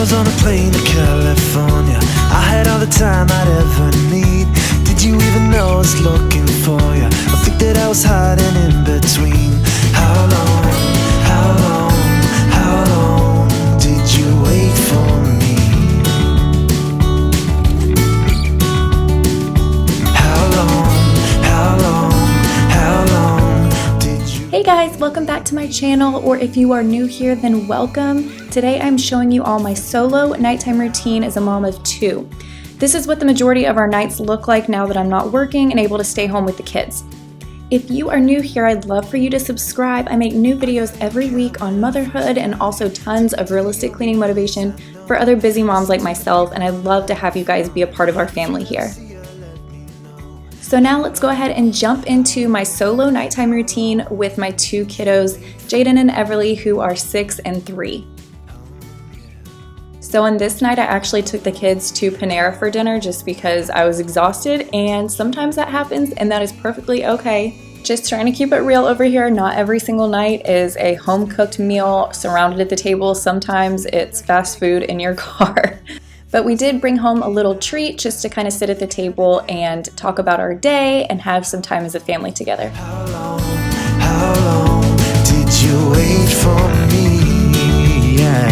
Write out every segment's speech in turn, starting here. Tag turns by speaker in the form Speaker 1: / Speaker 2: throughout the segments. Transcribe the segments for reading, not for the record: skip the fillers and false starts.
Speaker 1: was on a plane to California. I had all the time I'd ever need. Did you even know I was looking for you? I think that I was hiding in between. How long did you wait for me? How long did you...
Speaker 2: Hey guys, welcome back to my channel, or if you are new here, then welcome. Today I'm showing you all my solo nighttime routine as a mom of 2. This is what the majority of our nights look like now that I'm not working and able to stay home with the kids. If you are new here, I'd love for you to subscribe. I make new videos every week on motherhood and also tons of realistic cleaning motivation for other busy moms like myself, and I'd love to have you guys be a part of our family here. So now let's go ahead and jump into my solo nighttime routine with my 2 kiddos, Jaden and Everly, who are 6 and 3. So on this night, I actually took the kids to Panera for dinner just because I was exhausted, and sometimes that happens and that is perfectly okay. Just trying to keep it real over here. Not every single night is a home-cooked meal surrounded at the table. Sometimes it's fast food in your car. But we did bring home a little treat just to kind of sit at the table and talk about our day and have some time as a family together.
Speaker 1: How long did you wait for me? Yeah.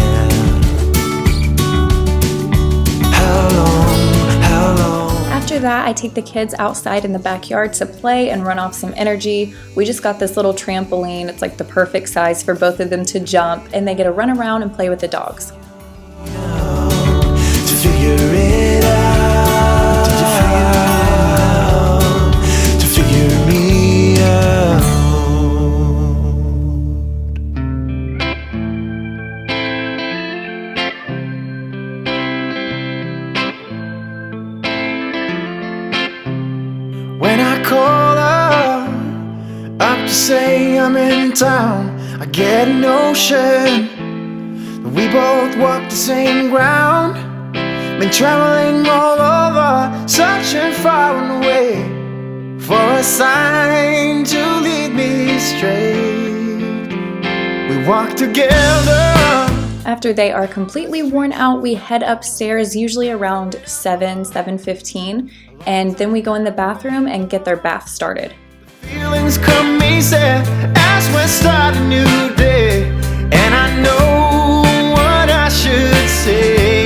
Speaker 1: How long?
Speaker 2: After that, I take the kids outside in the backyard to play and run off some energy. We just got this little trampoline. It's like the perfect size for both of them to jump, and they get to run around and play with the dogs.
Speaker 1: When I call her up to say I'm in town, I get a notion that we both walk the same ground. Been traveling all over, searching far and away for a sign to lead me straight. We walk together.
Speaker 2: After they are completely worn out, we head upstairs, usually around 7:15, and then we go in the bathroom and get their bath started.
Speaker 1: Feelings come easy as we start a new day, and I know what I should say.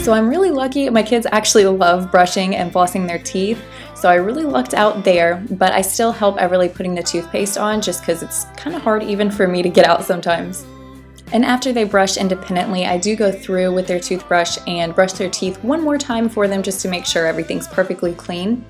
Speaker 2: So I'm really lucky. My kids actually love brushing and flossing their teeth, so I really lucked out there, but I still help Everly putting the toothpaste on just because it's kind of hard even for me to get out sometimes. And after they brush independently, I do go through with their toothbrush and brush their teeth one more time for them just to make sure everything's perfectly clean.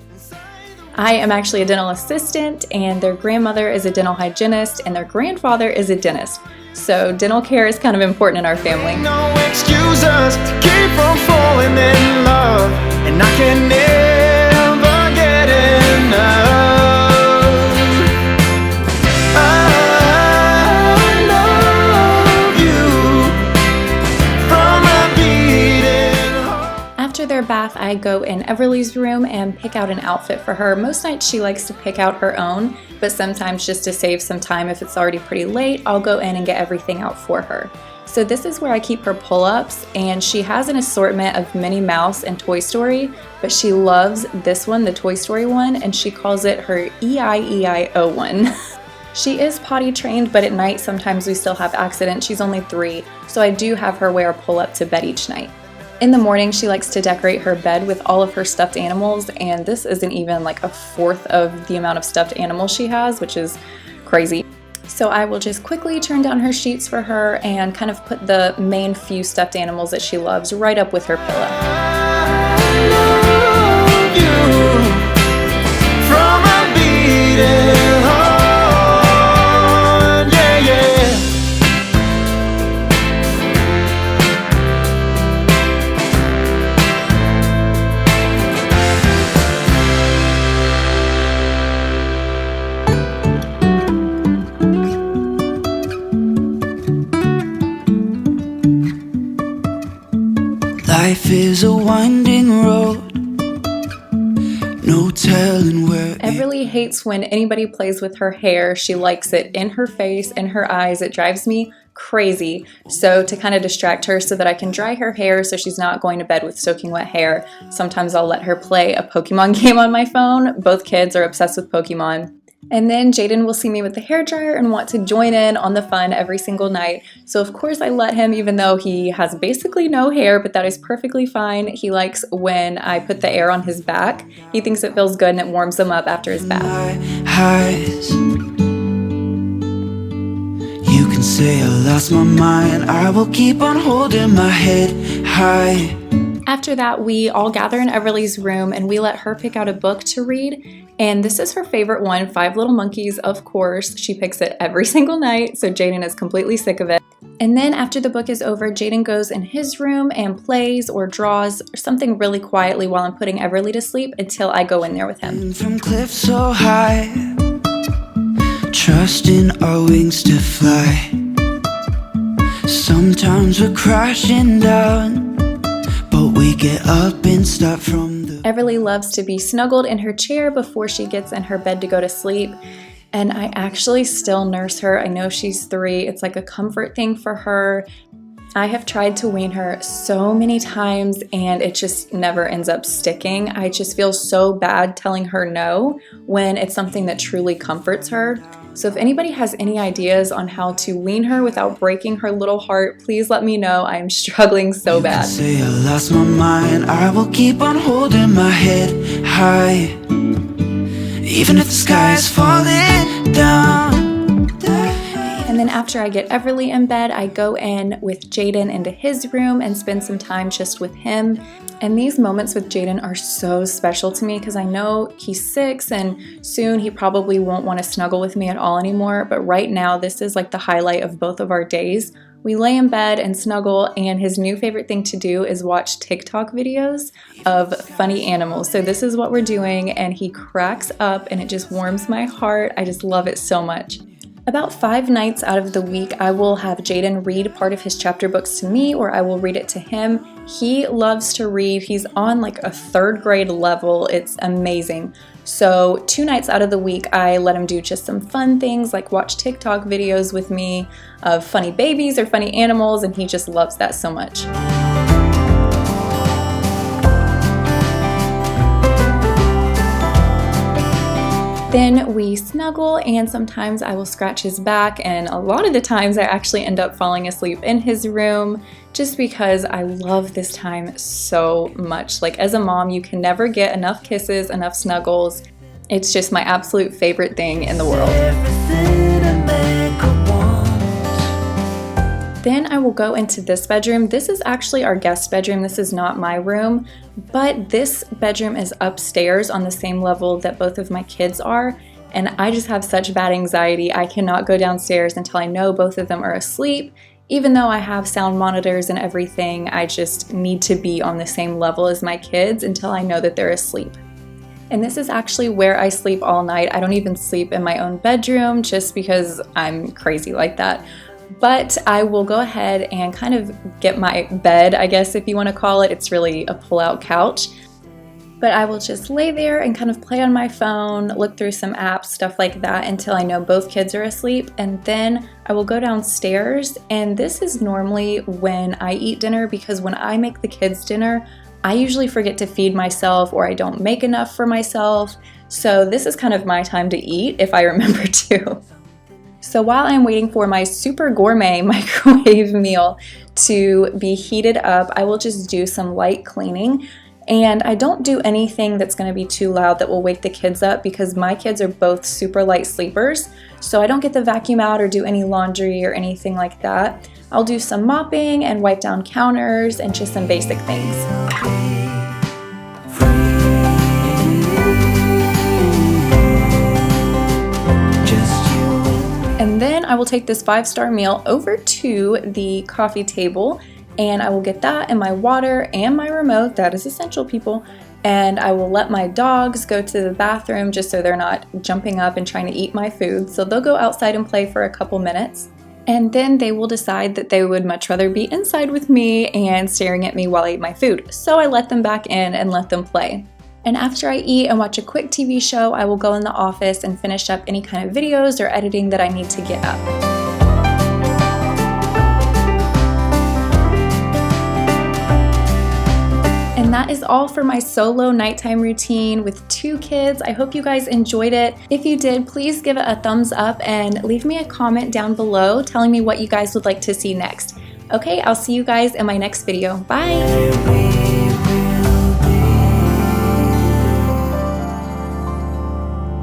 Speaker 2: I am actually a dental assistant, and their grandmother is a dental hygienist, and their grandfather is a dentist. So dental care is kind of important in our family.
Speaker 1: No excuses to keep from falling in love, and I can never get enough. I love you from a beating heart.
Speaker 2: After their bath, I go in Everly's room and pick out an outfit for her. Most nights she likes to pick out her own, but sometimes just to save some time if it's already pretty late, I'll go in and get everything out for her. So this is where I keep her pull-ups, and she has an assortment of Minnie Mouse and Toy Story, but she loves this one, the Toy Story one, and she calls it her E-I-E-I-O one. She is potty trained, but at night sometimes we still have accidents. She's only 3, so I do have her wear a pull-up to bed each night. In the morning, she likes to decorate her bed with all of her stuffed animals, and this isn't even like a fourth of the amount of stuffed animals she has, which is crazy. So I will just quickly turn down her sheets for her and kind of put the main few stuffed animals that she loves right up with her pillow.
Speaker 1: I love you from a beating heart. Yeah, yeah. Life is a winding road, no telling where
Speaker 2: Everly hates when anybody plays with her hair. She likes it in her face, in her eyes. It drives me crazy. So to kind of distract her so that I can dry her hair so she's not going to bed with soaking wet hair, sometimes I'll let her play a Pokemon game on my phone. Both kids are obsessed with Pokemon. And then Jaden will see me with the hairdryer and want to join in on the fun every single night. So of course I let him, even though he has basically no hair, but that is perfectly fine. He likes when I put the air on his back. He thinks it feels good and it warms him up after his bath.
Speaker 1: You can say I lost my mind, I will keep on holding my head high.
Speaker 2: After that, we all gather in Everly's room and we let her pick out a book to read. And this is her favorite one, Five Little Monkeys, of course. She picks it every single night, so Jaden is completely sick of it. And then after the book is over, Jaden goes in his room and plays or draws or something really quietly while I'm putting Everly to sleep until I go in there with him.
Speaker 1: From cliffs so high, trusting our wings to fly. Sometimes we're crashing down, but we get up and start from the...
Speaker 2: Everly loves to be snuggled in her chair before she gets in her bed to go to sleep. And I actually still nurse her. I know she's 3. It's like a comfort thing for her. I have tried to wean her so many times and it just never ends up sticking. I just feel so bad telling her no when it's something that truly comforts her. So if anybody has any ideas on how to wean her without breaking her little heart, please let me know. I am struggling so bad.
Speaker 1: Say I lost my mind, I will keep on holding my head high, even if the sky is falling down.
Speaker 2: And then after I get Everly in bed, I go in with Jaden into his room and spend some time just with him. And these moments with Jaden are so special to me because I know he's 6 and soon he probably won't want to snuggle with me at all anymore. But right now, this is like the highlight of both of our days. We lay in bed and snuggle, and his new favorite thing to do is watch TikTok videos of funny animals. So this is what we're doing, and he cracks up and it just warms my heart. I just love it so much. About 5 nights out of the week, I will have Jaden read part of his chapter books to me, or I will read it to him. He loves to read. He's on like a 3rd grade level. It's amazing. So 2 nights out of the week, I let him do just some fun things like watch TikTok videos with me of funny babies or funny animals, and he just loves that so much. Then we snuggle, and sometimes I will scratch his back, and a lot of the times I actually end up falling asleep in his room just because I love this time so much. Like, as a mom, you can never get enough kisses, enough snuggles. It's just my absolute favorite thing in the world. Then I will go into this bedroom. This is actually our guest bedroom. This is not my room, but this bedroom is upstairs on the same level that both of my kids are. And I just have such bad anxiety. I cannot go downstairs until I know both of them are asleep. Even though I have sound monitors and everything, I just need to be on the same level as my kids until I know that they're asleep. And this is actually where I sleep all night. I don't even sleep in my own bedroom just because I'm crazy like that. But I will go ahead and kind of get my bed, I guess if you want to call it. It's really a pull-out couch. But I will just lay there and kind of play on my phone, look through some apps, stuff like that until I know both kids are asleep. And then I will go downstairs, and this is normally when I eat dinner because when I make the kids dinner, I usually forget to feed myself or I don't make enough for myself. So this is kind of my time to eat if I remember to. So while I'm waiting for my super gourmet microwave meal to be heated up, I will just do some light cleaning. And I don't do anything that's going to be too loud that will wake the kids up because my kids are both super light sleepers. So I don't get the vacuum out or do any laundry or anything like that. I'll do some mopping and wipe down counters and just some basic things. And then I will take this 5-star meal over to the coffee table, and I will get that and my water and my remote. That is essential, people. And I will let my dogs go to the bathroom just so they're not jumping up and trying to eat my food. So they'll go outside and play for a couple minutes. And then they will decide that they would much rather be inside with me and staring at me while I eat my food. So I let them back in and let them play. And after I eat and watch a quick TV show, I will go in the office and finish up any kind of videos or editing that I need to get up. And that is all for my solo nighttime routine with 2 kids. I hope you guys enjoyed it. If you did, please give it a thumbs up and leave me a comment down below telling me what you guys would like to see next. Okay, I'll see you guys in my next video. Bye!